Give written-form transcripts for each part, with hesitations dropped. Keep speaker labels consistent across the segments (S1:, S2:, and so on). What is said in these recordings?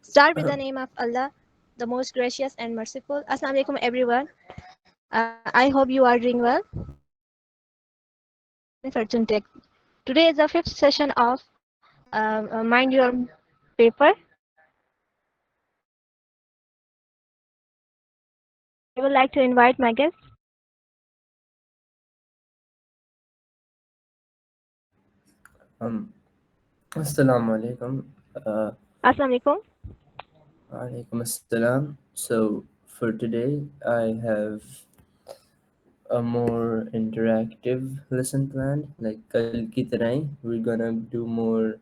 S1: Start with the name of Allah, the most gracious and merciful. Assalamu alaikum, everyone. I hope you are doing well. Fortune Tech. Today is the fifth session of Mind Your Paper. I would like to invite my guest.
S2: Um, Assalamu alaikum.
S1: Assalamu alaikum.
S2: Alaikum assalam. So for today, I have a more interactive lesson planned. Like kal ki tarah, we're gonna do more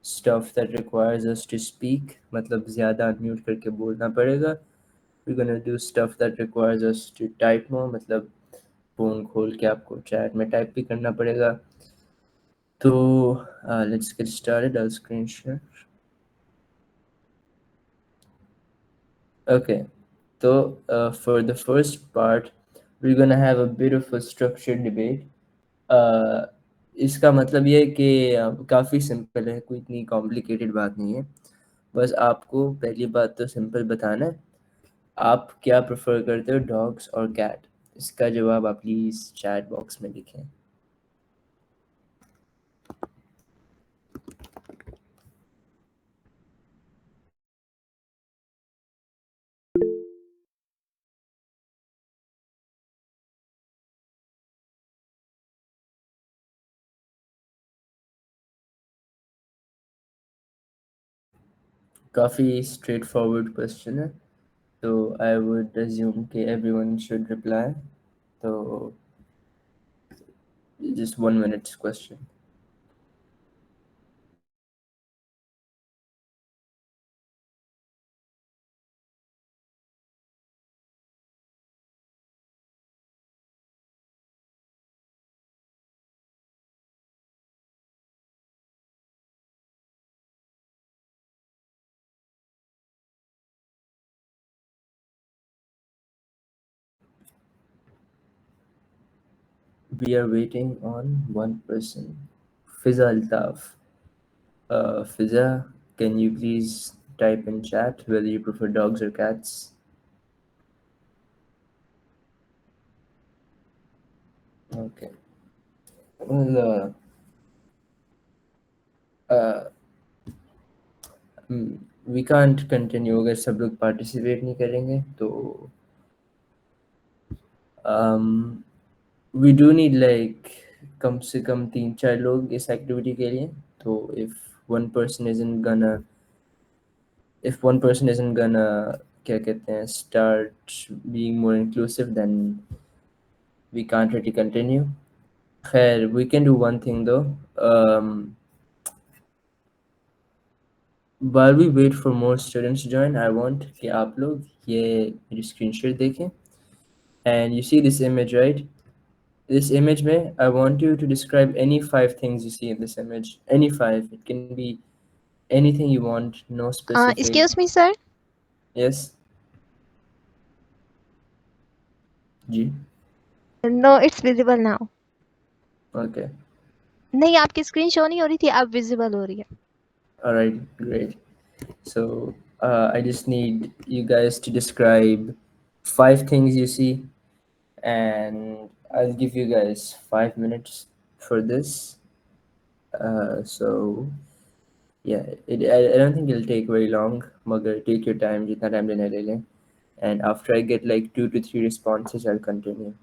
S2: stuff that requires us to speak. मतलब ज़्यादा unmute करके बोलना पड़ेगा. We're gonna do stuff that requires us to type more. मतलब phone खोल के आपको chat में type भी करना पड़ेगा. तो let's get started. I'll screen share. Okay, so for the first part, we're gonna have a bit of a structured debate. इसका मतलब ये है कि काफ़ी सिंपल है, कोई इतनी कॉम्प्लिकेटेड बात नहीं है. बस आपको पहली बात तो सिंपल बताना है, आप क्या प्रेफर करते हो, डॉग्स और कैट. इसका जवाब आप प्लीज़ चैट बॉक्स में लिखें. काफ़ी स्ट्रेट फॉरवर्ड क्वेश्चन है, तो आई वुड अज्यूम कि एवरीवन शुड रिप्लाई. तो just 1 minute question. We are waiting on one person. Fiza Altaf. Fiza, can you please type in chat whether you prefer dogs or cats? Okay. Well, we can't continue अगर सब लोग participate नहीं करेंगे तो we do need like कम से कम 3-4 लोग इस activity के लिए. तो one person isn't gonna if one person isn't gonna क्या कहते हैं start being more inclusive, then we can't really continue. Khair, we can do one thing though. While we wait for more students to join, I want कि आप लोग ये मेरी screenshot देखें. And you see this image, right? This image में, I want you to describe any 5 things you see in this image. Any 5. It can be anything you want, no specific.
S1: Excuse me, sir.
S2: Yes? Ji?
S1: No, it's visible now.
S2: Okay.
S1: नहीं, आपकी screen show नहीं हो रही थी, अब visible हो रही है.
S2: Alright, great. So I just need you guys to describe 5 things you see, and I'll give you guys 5 minutes for this. So yeah, I don't think it'll take very long. Magar, take your time, jitna time lena le le. And after I get like 2 to 3 responses, I'll continue.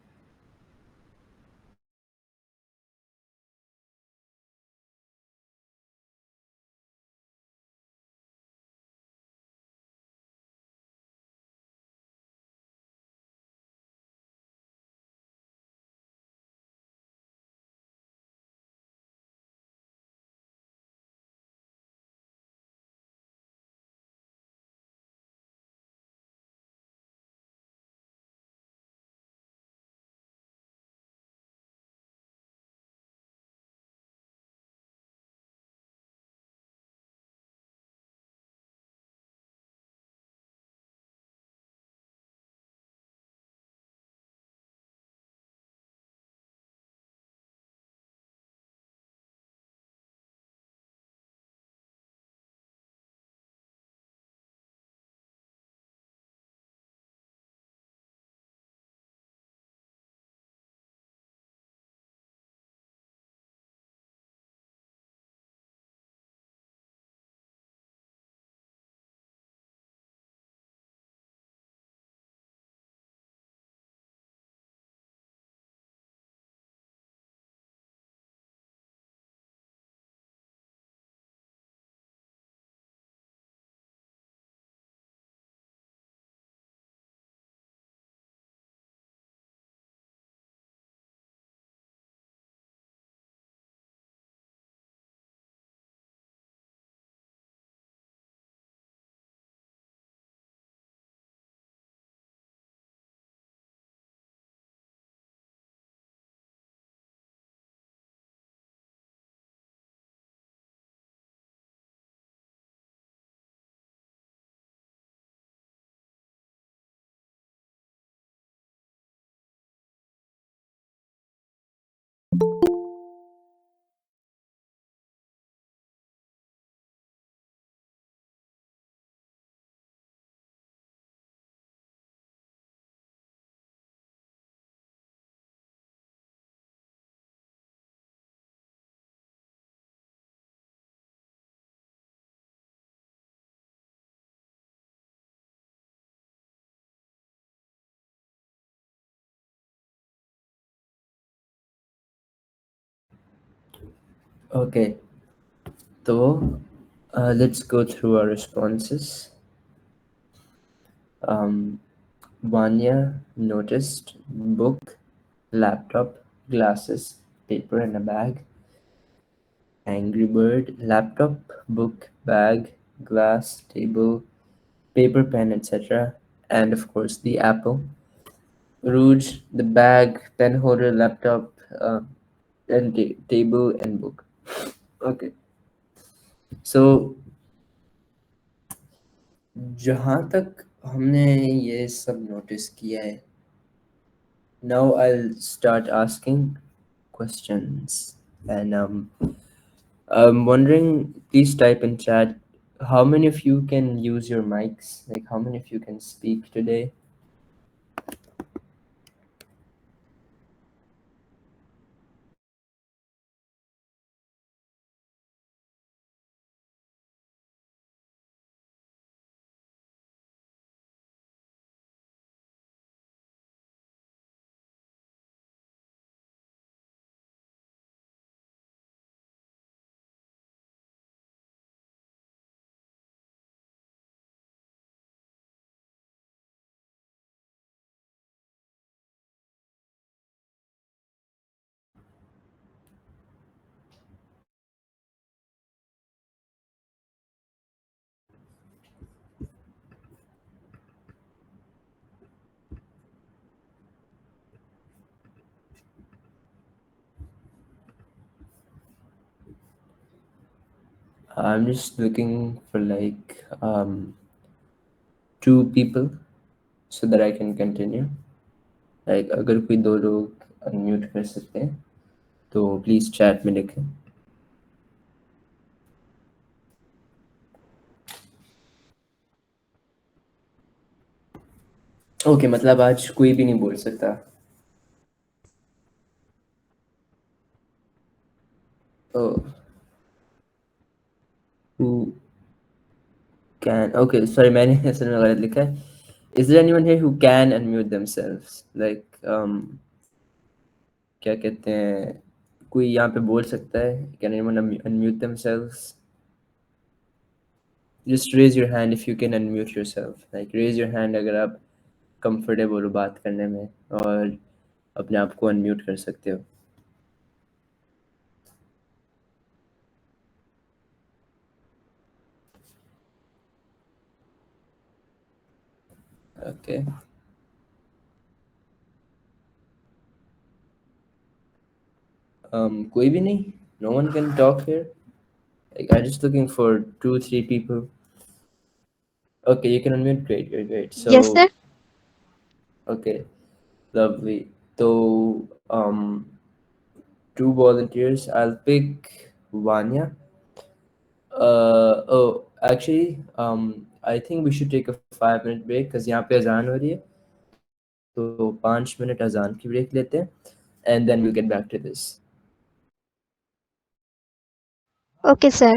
S2: Okay, so let's go through our responses. Um, Vanya noticed book, laptop, glasses, paper, and a bag. Angry Bird, laptop, book, bag, glass, table, paper, pen, etc. And of course, the apple. Rouge, the bag, pen holder, laptop, and table and book. Okay, so जहाँ तक हमने ये सब notice किया है, now I'll start asking questions. And I'm wondering, please type in chat how many of you can use your mics? Like, how many of you can speak today? I'm just looking for like two people so that I can continue. Like, अगर कोई दो लोग unmute कर सकते हैं तो please chat में लिखें. Okay, मतलब आज कोई भी नहीं बोल सकता. Oh, who can? Okay, sorry, मैंने असल में गलत लिखा है. Is there anyone here who can unmute themselves? Like, क्या कहते हैं? कोई यहाँ पे बोल सकता है? Can anyone unmute themselves? Just raise your hand if you can unmute yourself. Like, raise your hand अगर आप comfortable हो बात करने में और अपने आप को unmute कर सकते हो. Okay. कोई भी नहीं? No one can talk here? Like, I'm just looking for 2, 3 people. Okay, you can unmute. Great, great, great.
S1: Yes,
S2: So,
S1: sir.
S2: okay, lovely. So, two volunteers. I'll pick Vanya. Oh, actually, I think we should take a 5 minute break because यहाँ पे अजान हो रही है. तो 5 minute अजान की break लेते हैं, and then we'll get back to this.
S1: Okay, sir.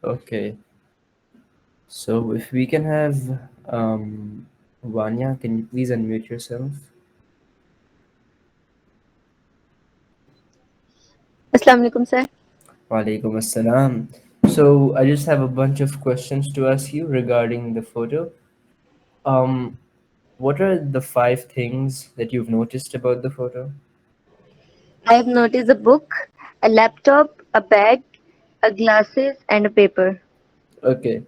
S2: Okay, so if we can have Vanya, can you please unmute yourself?
S1: Assalamu alaikum, sir.
S2: Walaikum assalam. So I just have a bunch of questions to ask you regarding the photo. Um, what are the five things that you've noticed about the photo?
S1: I have noticed a book, a laptop, a bag, a glasses, and a paper.
S2: Okay.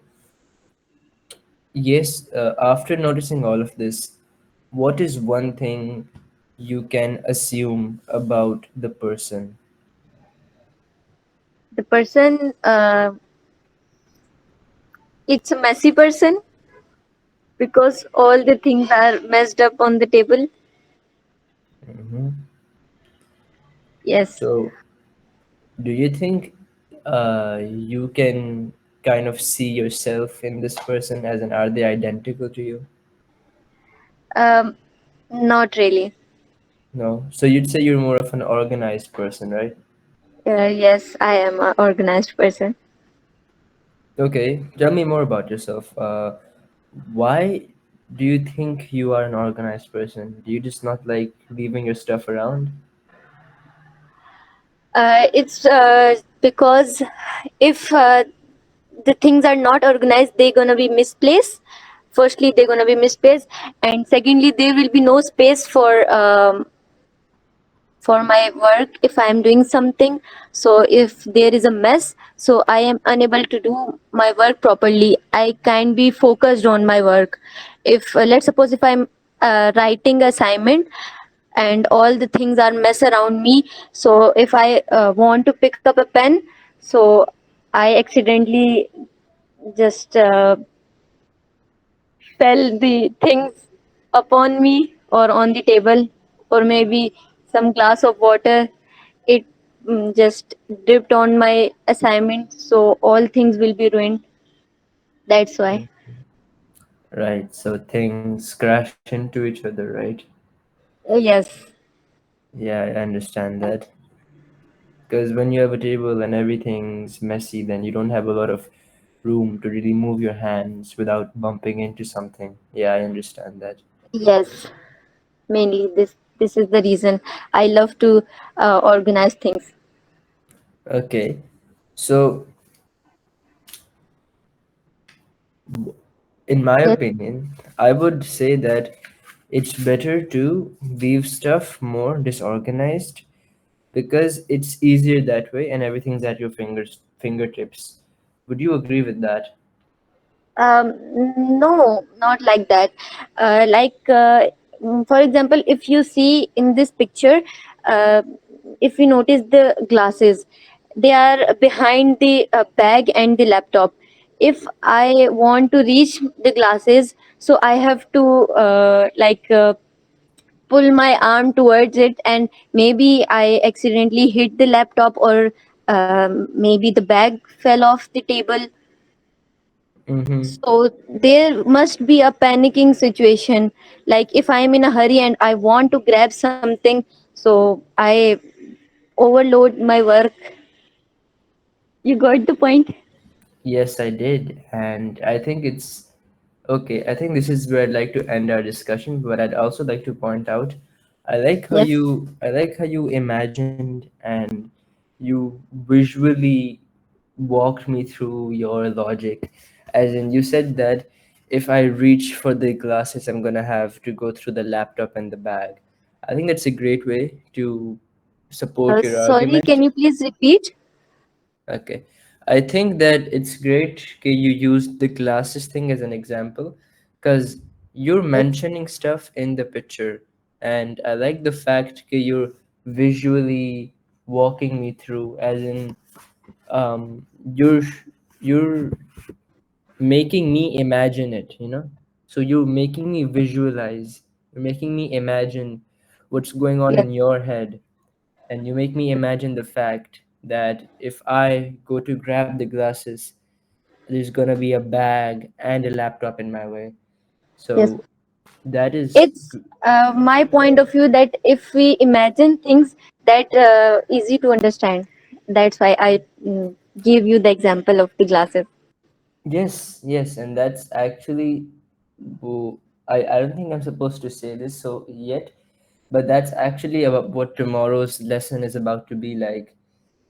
S2: Yes, after noticing all of this, what is one thing you can assume about the person?
S1: The person, it's a messy person because all the things are messed up on the table.
S2: Mhm.
S1: Yes.
S2: So, do you think you can kind of see yourself in this person, as in, are they identical to you?
S1: Um, Not really.
S2: No. So, you'd say you're more of an organized person, right?
S1: Yes, I am an organized person.
S2: Okay. Tell me more about yourself. Why do you think you are an organized person? Do you just not like leaving your stuff around?
S1: It's because if the things are not organized, they're gonna be misplaced. Firstly, they're gonna be misplaced, and secondly, there will be no space for my work if I am doing something. So if there is a mess, so I am unable to do my work properly. I can't be focused on my work. If let's suppose if I'm writing assignment and all the things are mess around me, so if I want to pick up a pen, so I accidentally just fell the things upon me or on the table, or maybe some glass of water, it just dripped on my assignment, so all things will be ruined. That's why.
S2: Right. So things crash into each other, right?
S1: Yes.
S2: Yeah, I understand that. Because when you have a table and everything's messy, then you don't have a lot of room to really move your hands without bumping into something. Yeah, I understand that.
S1: Yes, mainly this is the reason I love to organize things.
S2: Okay. So, in my
S1: Yes.
S2: opinion, I would say that it's better to leave stuff more disorganized because it's easier that way and everything's at your fingertips. Would you agree with that?
S1: Um, no, not like that. Like, for example, if you see in this picture, uh, if you notice the glasses, they are behind the bag and the laptop. If I want to reach the glasses, so I have to pull my arm towards it, and maybe I accidentally hit the laptop, or maybe the bag fell off the table.
S2: Mm-hmm.
S1: So there must be a panicking situation. Like if I'm in a hurry and I want to grab something, so I overload my work. You got the point?
S2: Yes, I did. And I think it's okay. I think this is where I'd like to end our discussion, but I'd also like to point out
S1: Yes.
S2: I like how you imagined and you visually walked me through your logic. As in you said that if I reach for the glasses, I'm gonna have to go through the laptop and the bag. I think that's a great way to support your
S1: Sorry, can
S2: argument.
S1: you please repeat?
S2: Okay. I think that it's great you used the glasses thing as an example because you're
S1: Yes.
S2: mentioning stuff in the picture. And I like the fact that you're visually walking me through, as in, um, you're you're making me imagine it, you know? So you're making me visualize, you're making me imagine what's going on
S1: Yes.
S2: in your head, and you make me imagine the fact that if I go to grab the glasses, there's gonna be a bag and a laptop in my way.
S1: Yes.
S2: So that is
S1: It's my point of view that if we imagine things, that easy to understand. That's why I give you the example of the glasses.
S2: Yes, yes, and that's actually, I don't think I'm supposed to say this so yet, but that's actually about what tomorrow's lesson is about to be like.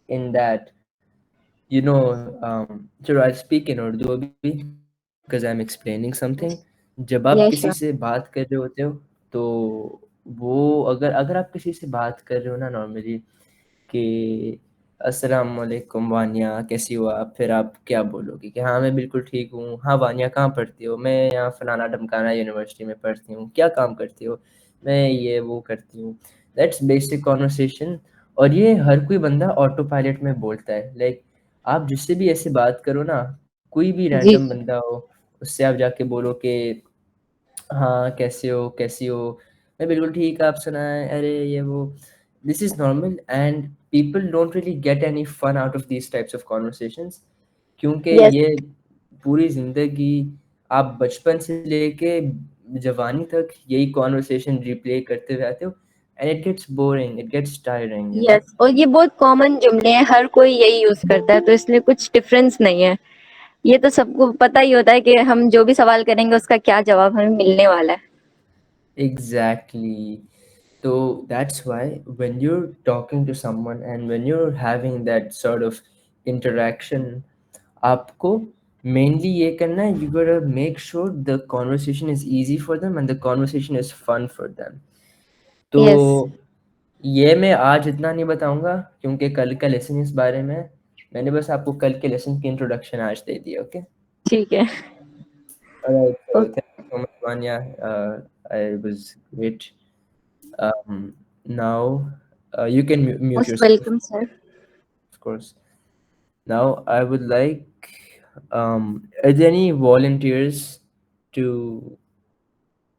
S2: In that, चलो I'll speak in Urdu अभी because I'm explaining something. जब आप किसी से
S1: Yeah,
S2: बात कर
S1: sure.
S2: रहे होते हो, तो वो अगर अगर आप किसी से बात कर रहे हो ना नॉर्मली कि अस्सलाम वालेकुम वानिया, कैसी हो आप? फिर आप क्या बोलोगे कि हाँ मैं बिल्कुल ठीक हूँ। हाँ वानिया, कहाँ पढ़ती हो? मैं यहाँ फलाना ढमकाना यूनिवर्सिटी में पढ़ती हूँ। क्या काम करती हो? मैं ये वो करती हूँ। That's basic conversation. और ये हर कोई बंदा ऑटो पायलट में बोलता है। लाइक आप जिससे भी ऐसे बात करो ना, कोई भी
S1: जी।
S2: रैंडम बंदा हो, उससे आप जाके बोलो कि हाँ कैसे हो, कैसी हो? मैं बिल्कुल ठीक, आप सुनाएं, अरे ये वो। This is normal and people don't really get any fun out of these types of conversations, क्योंकि
S1: Yes,
S2: ये पूरी जिंदगी आप बचपन से लेके जवानी तक यही कॉन्वर्सेशन रिप्ले करते हुए आते हो, and it gets boring, it gets tiring, you know.
S1: Yes, और ये बहुत कॉमन जुमले हैं, हर कोई यही यूज करता है, तो इसलिए कुछ डिफरेंस नहीं है। ये तो सबको पता ही होता है कि हम जो भी सवाल करेंगे उसका क्या जवाब हमें मिलने वाला है।
S2: Exactly. So that's why when you're talking to someone and when you're having that sort of interaction, आपको mainly ये करना है, you gotta make sure the conversation is easy for them and the conversation is fun for them. तो
S1: yes.
S2: ये मैं आज इतना नहीं बताऊंगा क्योंकि कल का लेसन इस बारे में है। मैंने बस आपको कल के लेसन की इंट्रोडक्शन आज दे दी, ओके?
S1: ठीक है।
S2: Alright, so thank you so much, Vanya. I was great. Now you can mute
S1: most
S2: yourself,
S1: welcome sir.
S2: of course. Now I would like, are there any volunteers to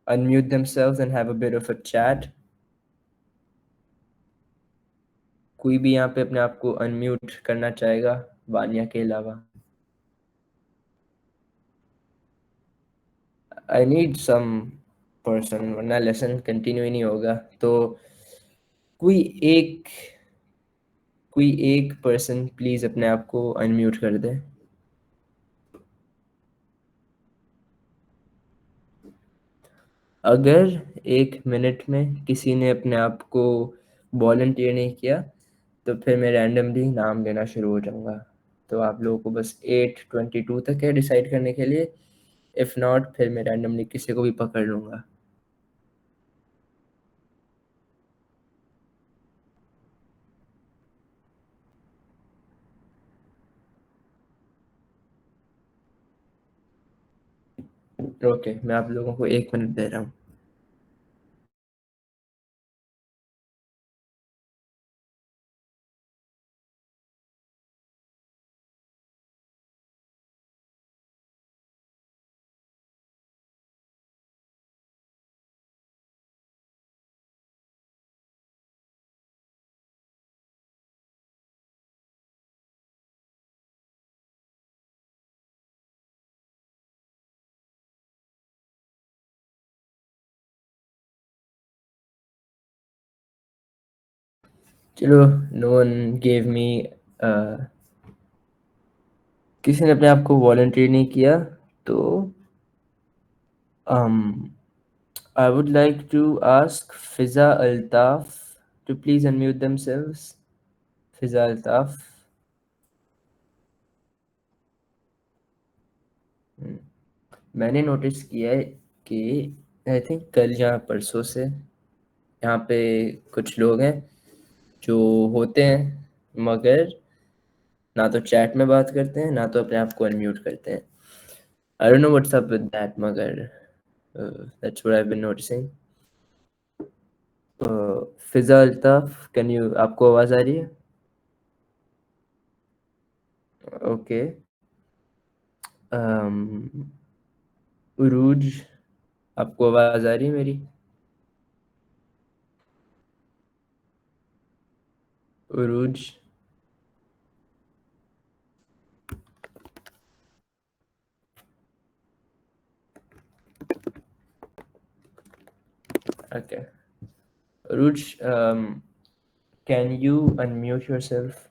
S2: unmute themselves and have a bit of a chat? कोई भी यहाँ पे अपने आप को unmute करना चाहेगा वानिया के अलावा? आई नीड सम पर्सन, वरना लेसन कंटिन्यू ही नहीं होगा। तो कोई एक कोई एक पर्सन प्लीज अपने आप को अनम्यूट कर दे। अगर 1 मिनट में किसी ने अपने आप को वॉलंटियर नहीं किया, तो फिर मैं रैंडमली नाम लेना शुरू हो जाऊंगा। तो आप लोगों को बस 8:22 तक है डिसाइड करने के लिए। इफ़ नॉट, फिर मैं रैंडमली किसी को भी पकड़ लूंगा। ओके, मैं आप लोगों को 1 मिनट दे रहा हूँ। चलो, नो वन गेव मी, किसी ने अपने आप को वॉलंटियर नहीं किया, तो um, I would like to ask Fiza Altaf to please unmute themselves. Fiza Altaf. हम्म, मैंने नोटिस किया है कि आई थिंक कल या परसों से यहाँ पे कुछ लोग हैं जो होते हैं, मगर ना तो चैट में बात करते हैं, ना तो अपने आप को अनम्यूट करते हैं। I don't know what's up with that, मगर that's what I been noticing. Fiza Altaf, can you, आपको आवाज़ आ रही है? ओके। उरूज, आपको आवाज़ आ रही है मेरी? उरूज। Okay. Urooj, can you unmute yourself?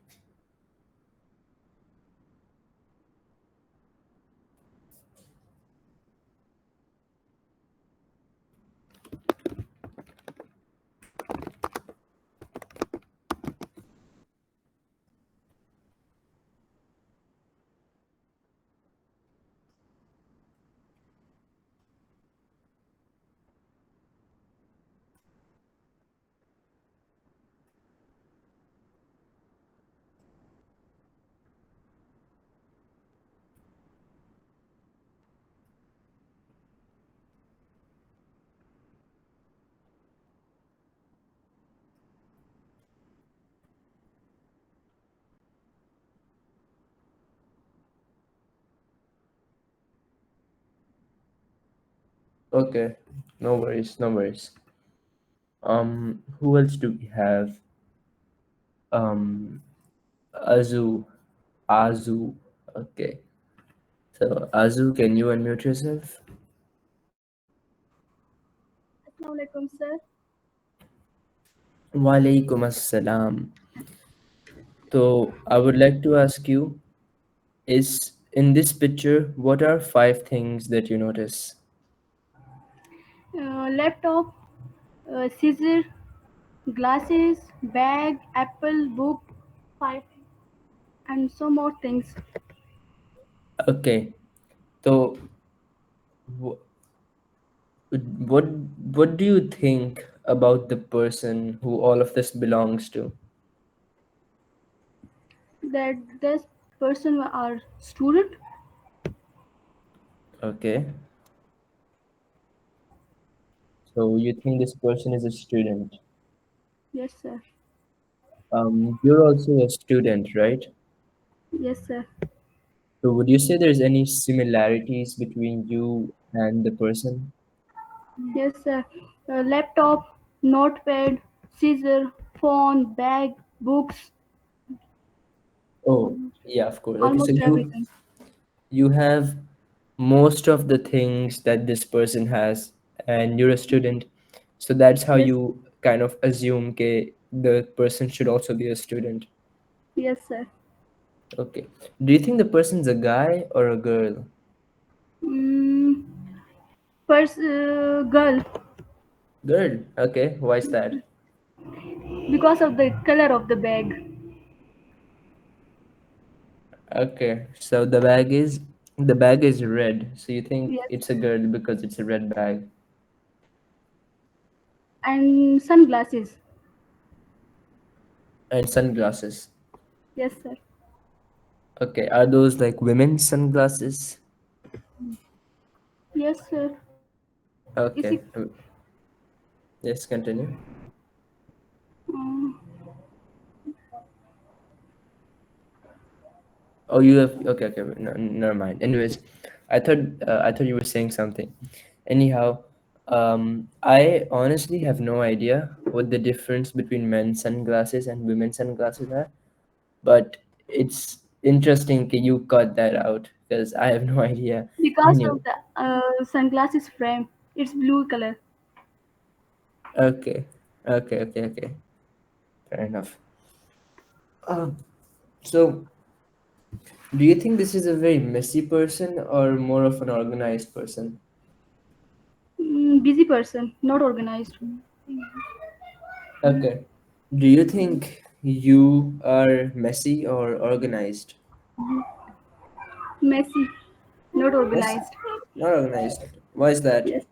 S2: Okay, no worries, no worries. Who else do we have? Um, Azu, Azu. Okay, so Azu, can you unmute yourself?
S3: Assalamu alaikum, sir.
S2: Walaikum assalam. So I would like to ask you, is in this picture, what are five things that you notice?
S3: Laptop, scissor, glasses, bag, apple, book, five, and so more things.
S2: Okay, so wh- what what do you think about the person who all of this belongs to?
S3: That this person are student.
S2: Okay, so you think this person is a student.
S3: Yes, sir.
S2: You're also a student, right?
S3: Yes, sir.
S2: So would you say there's any similarities between you and the person?
S3: Yes, sir. Laptop, notepad, scissor, phone, bag, books,
S2: Oh, yeah, of course. Okay, so
S3: almost everything.
S2: you have most of the things that this person has, and you're a student, so that's how
S3: Yes,
S2: you kind of assume the person should also be a student.
S3: yes, sir.
S2: Okay. Do you think the person's a guy or a girl?
S3: Mm, girl,
S2: Girl. Okay. Why is that?
S3: because of the color of the bag.
S2: Okay. So the bag is red. So you think
S3: Yes,
S2: it's a girl because it's a red bag.
S3: and sunglasses.
S2: And sunglasses.
S3: Yes, sir.
S2: Okay. Are those like women's sunglasses?
S3: Yes, sir. Is
S2: Okay.
S3: it?
S2: Yes, continue.
S3: Um,
S2: Oh, you have okay, okay. No, never mind. Anyways, I thought you were saying something. Anyhow, I honestly have no idea what the difference between men's sunglasses and women's sunglasses are, but it's interesting that you cut that out because I have no idea.
S3: because
S2: Anyway,
S3: of the sunglasses frame, it's blue color.
S2: okay, okay. Fair enough. So, do you think this is a very messy person or more of an organized person?
S3: Busy person, not organized.
S2: Okay. Do you think you are messy or organized?
S3: Messy, not
S2: Messy.
S3: organized.
S2: Not organized. Why is that?
S3: Yes,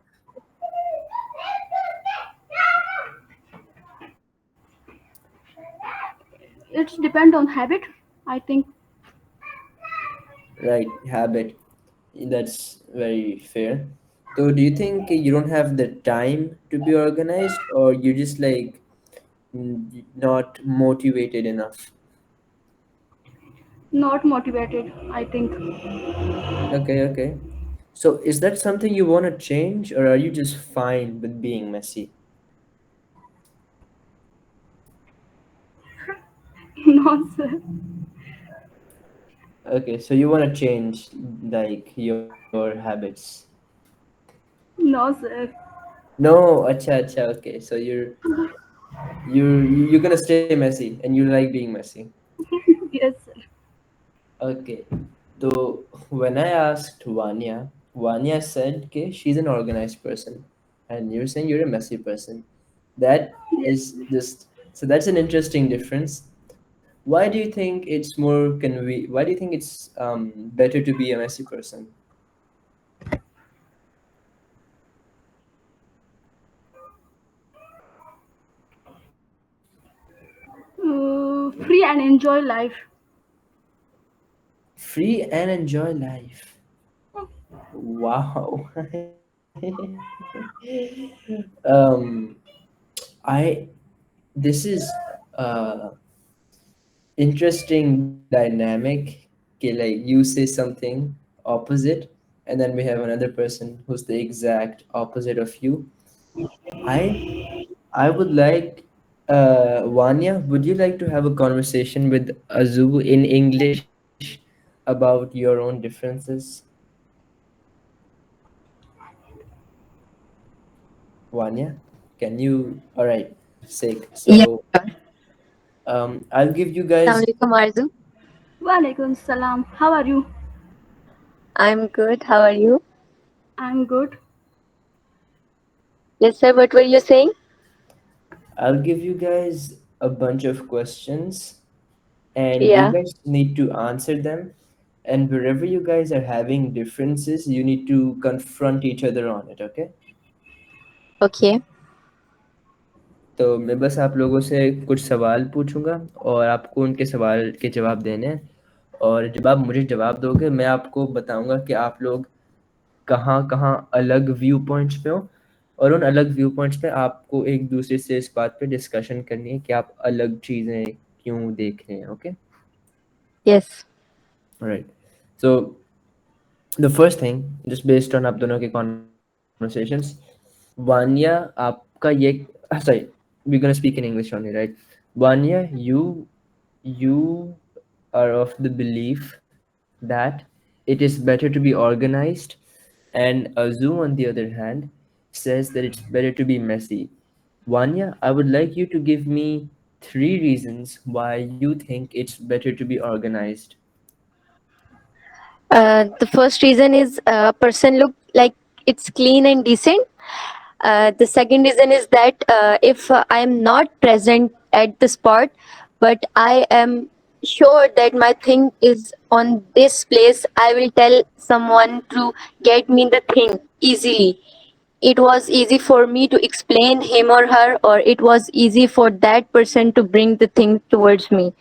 S3: it's depend on habit. I think
S2: Right, habit. That's very fair. So, do you think you don't have the time to be organized, or you just like not motivated enough?
S3: not motivated. I think
S2: Okay. So, is that something you want to change, or are you just fine with being messy?
S3: no, sir.
S2: Okay, so you want to change like your habits.
S3: No, sir.
S2: No, acha. Okay, so you're gonna stay messy, and you like being messy.
S3: Yes, sir.
S2: Okay. So when I asked Vanya said, "Okay, she's an organized person," and you're saying you're a messy person. That
S3: Yes.
S2: is just so that's an interesting difference. Why do you think it's more why do you think it's better to be a messy person?
S3: Free and enjoy life.
S2: Free and enjoy life. Wow. um, I this is uh interesting dynamic. Okay, like you say something opposite and then we have another person who's the exact opposite of you. I I would like, Vanya, would you like to have a conversation with Azu in English about your own differences? Vanya, can you? All right, sick.
S1: Yeah.
S2: So, I'll give you guys.
S1: Assalamualaikum Arzu.
S3: Walaikum salam. How are you?
S1: I'm good. How are you?
S3: I'm good.
S1: Yes, sir. What were you saying?
S2: I'll give you guys a bunch of questions, and you
S1: Yeah.
S2: guys need to answer them. And wherever you guys are having differences, you need to confront each other on it. Okay?
S1: Okay.
S2: तो मैं बस आप लोगों से कुछ सवाल पूछूंगा और आपको उनके सवाल के जवाब देने हैं। और जब आप मुझे जवाब दोगे मैं आपको बताऊंगा कि आप लोग कहाँ कहाँ अलग व्यू पॉइंट्स पे हो, और उन अलग व्यू पॉइंट्स पे आपको एक दूसरे से इस बात पे डिस्कशन करनी है कि आप अलग चीज़ें क्यों देख रहे हैं। Okay,
S1: Yes.
S2: Right. So the first thing, just based on आप दोनों के कॉन्वर्सेशंस, वानिया आपका ये, sorry, we gonna speak in English only, right? Vania, you are of the belief that it is better to be organized, and Azu, on the other hand, says that it's better to be messy. Vanya, I would like you to give me 3 reasons why you think it's better to be organized.
S1: The first reason is a person look like it's clean and decent. The second reason is that if I am not present at the spot, but I am sure that my thing is on this place, I will tell someone to get me the thing easily. It was easy for me to explain him or it was easy for that person to bring the thing towards me.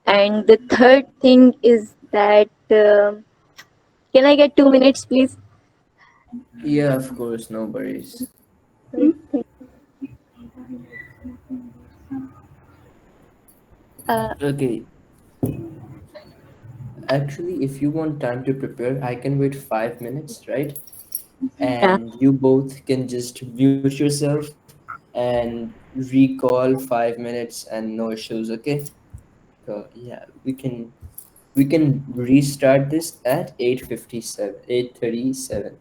S1: And the third thing is that can I get 2 minutes, please?
S2: Yeah, of course, no worries.
S3: Hmm?
S2: Okay, actually, if you want time to prepare, I can wait 5 minutes, right?
S1: Yeah.
S2: And you both can just mute yourself and recall 5 minutes and no issues, okay? So yeah, we can restart this at 8:57, 8:37.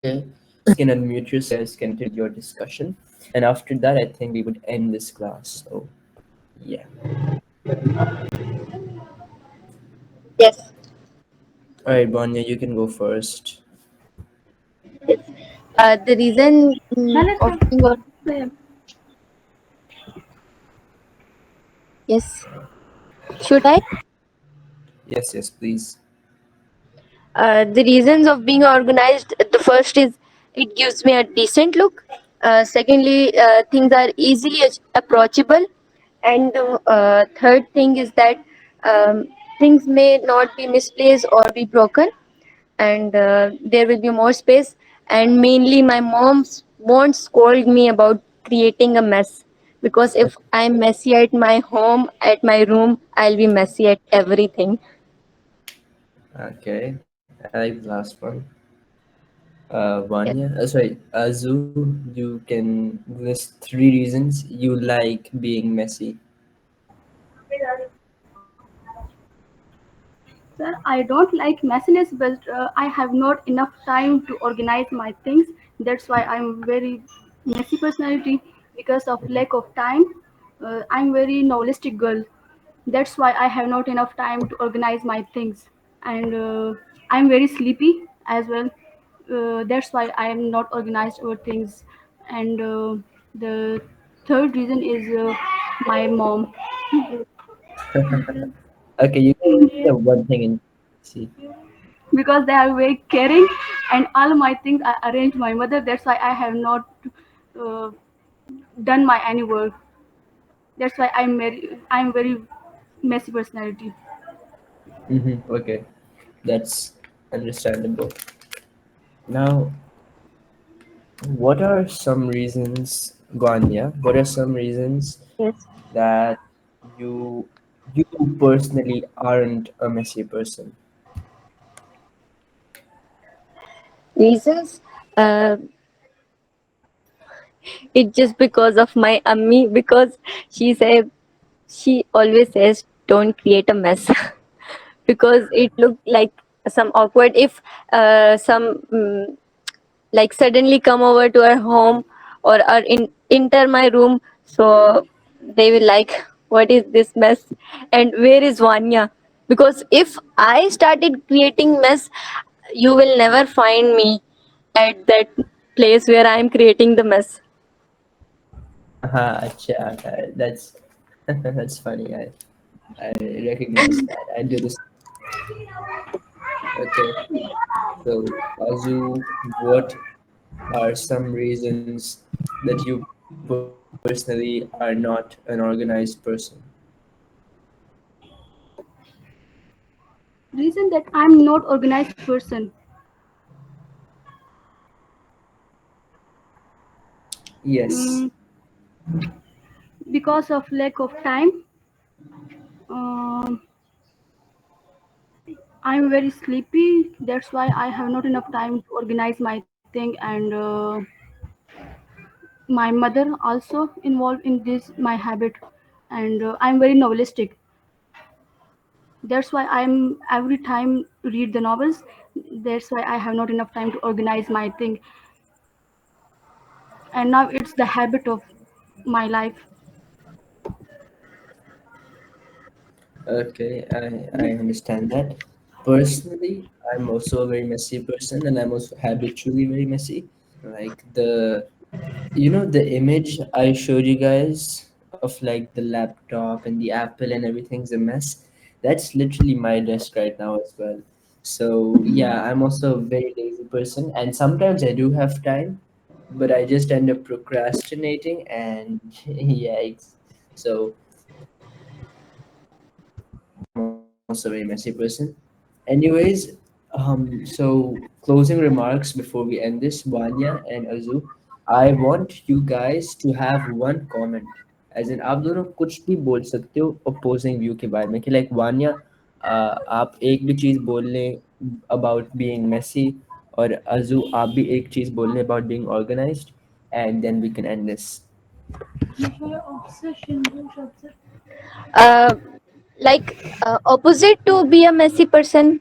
S2: Okay, so you guys can unmute yourselves, continue your discussion, and after that, I think we would end this class. So, yeah.
S1: Yes.
S2: All right, Banya, you can go first.
S1: Yes. The reason of being or
S3: Let's
S1: yes. Should I?
S2: Yes, yes, please.
S1: The reasons of being organized, the first is it gives me a decent look. Secondly, things are easily approachable. And the third thing is that um, things may not be misplaced or be broken, and there will be more space. And mainly, my mom won't scold me about creating a mess, because if I'm messy at my home, at my room, I'll be messy at everything.
S2: Okay, I like the last one.
S1: Yes.
S2: Vanya, sorry, Azu, you can list three reasons you like being messy.
S3: Sir, I don't like messiness, but I have not enough time to organize my things. That's why I'm very messy personality because of lack of time. I'm very novelistic girl. That's why I have not enough time to organize my things, and I'm very sleepy as well. That's why I am not organized over things. And the third reason is my mom.
S2: Okay, you can only have one thing in see.
S3: Because they are very caring, and all my things I arrange my mother. That's why I have not uh, done my any work. That's why I'm very messy personality.
S2: Okay, that's understandable. Now, what are some reasons, Gwanya? What are some reasons
S1: Yes.
S2: that you you personally aren't a messy person?
S1: Reasons. Uh, it's just because of my ammi, because she always says don't create a mess. Because it looked like some awkward if some like suddenly come over to our home or enter my room, so they will like, what is this mess, and where is Vanya? Because if I started creating mess, you will never find me at that place where I am creating the mess.
S2: Acha, that's that's funny. I recognize that. I do this. Okay, so Azu, what are some reasons that you personally are not an organized person?
S3: Reason that I'm not organized person.
S2: Yes.
S3: mm, because of lack of time. um, I'm very sleepy. That's why I have not enough time to organize my thing, and my mother also involved in this my habit, and I'm very novelistic. That's why I'm every time read the novels. That's why I have not enough time to organize my thing, and now it's the habit of my life.
S2: Okay, I understand that. Personally, I'm also a very messy person and I'm also habitually very messy. Like the image I showed you guys of like the laptop and the Apple and everything's a mess. That's literally my desk right now as well. So yeah, I'm also a very lazy person and sometimes I do have time, but I just end up procrastinating and yikes. So I'm also a very messy person. Anyways, so closing remarks before we end this, Vanya and Azu, I want you guys to have one comment. As in आप दोनों कुछ भी बोल सकते हो opposing view के बारे में कि like वान्या आप एक भी चीज़ बोल लें about being messy और अजू आप भी एक चीज़ बोल लें about being organized and then we can end this.
S1: uh, Opposite to be a messy person.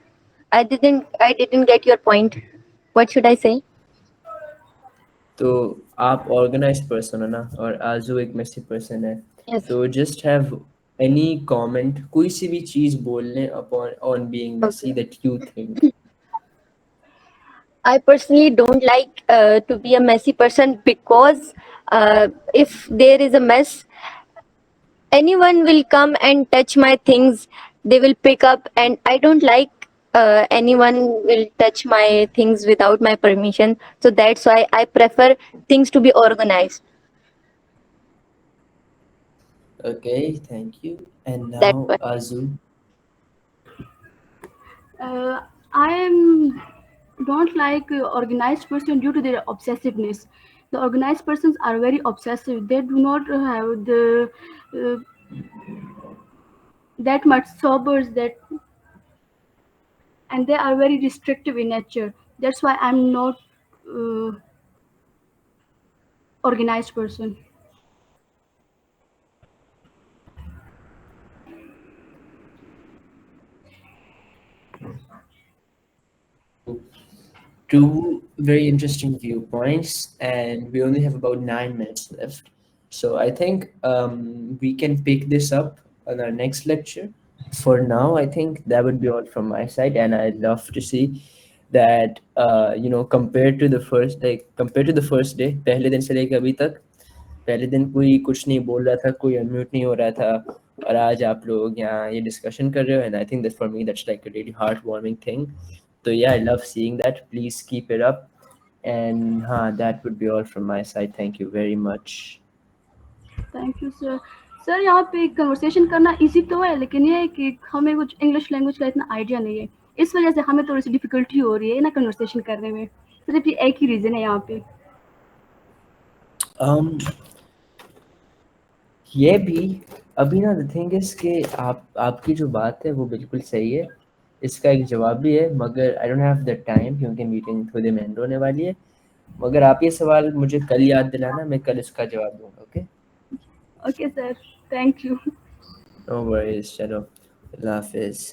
S1: I didn't get your point. What should I say?
S2: तो आप ऑर्गेनाइज्ड पर्सन हो ना, और आजू एक मेसी पर्सन है,
S1: Yes.
S2: तो जस्ट हैव एनी कमेंट, कोई सी भी चीज बोलने upon on being messy
S1: Okay.
S2: That you think.
S1: I personally don't like to be a messy person because if there is a mess, anyone will come and touch my things. They will pick up, and I don't like anyone will touch my things without my permission. So that's why I prefer things to be organized.
S2: Okay, thank you. And
S1: That's
S2: now
S1: why.
S2: Azu.
S3: I am don't like organized person due to their obsessiveness. The organized persons are very obsessive. They do not have the uh, that much sobers that, and they are very restrictive in nature. That's why I'm not uh, organized person.
S2: So two very interesting viewpoints, and we only have about 9 minutes left. So I think we can pick this up on our next lecture. For now, I think that would be all from my side, and I'd love to see that compared to the first, like compared to the first day, पहले दिन से लेकर अभी तक, पहले दिन कोई कुछ नहीं बोल रहा था, कोई अनम्यूट नहीं हो रहा था, और आज आप लोग यहाँ ये डिस्कशन कर रहे हो, and I think that for me that's like a really heart warming thing. तो yeah I love seeing that. Please keep it up. And हाँ, that would be all from my side. Thank you very much.
S3: Thank you sir. Sir यहाँ पे conversation करना easy तो है, लेकिन ये है कि हमें कुछ इंग्लिश लैंग्वेज का इतना आइडिया नहीं है. इस वजह से हमें थोड़ी सी डिफिकल्टी हो रही है ना कन्वर्सेशन करने में. सिर्फ ये एक ही रीज़न है यहाँ पे.
S2: um ये भी, अभी ना द थिंग इज कि आपकी जो बात है वो बिल्कुल सही है, इसका एक जवाब भी है, मगर I don't have the time क्योंकि मीटिंग थोड़ी देर में एंड होने वाली है. मगर आप ये सवाल मुझे कल याद दिलाना, मैं कल इसका जवाब दूंगा. Okay.
S3: Okay sir, thank you.
S2: No worries. चलो, अल्लाह हाफिज़.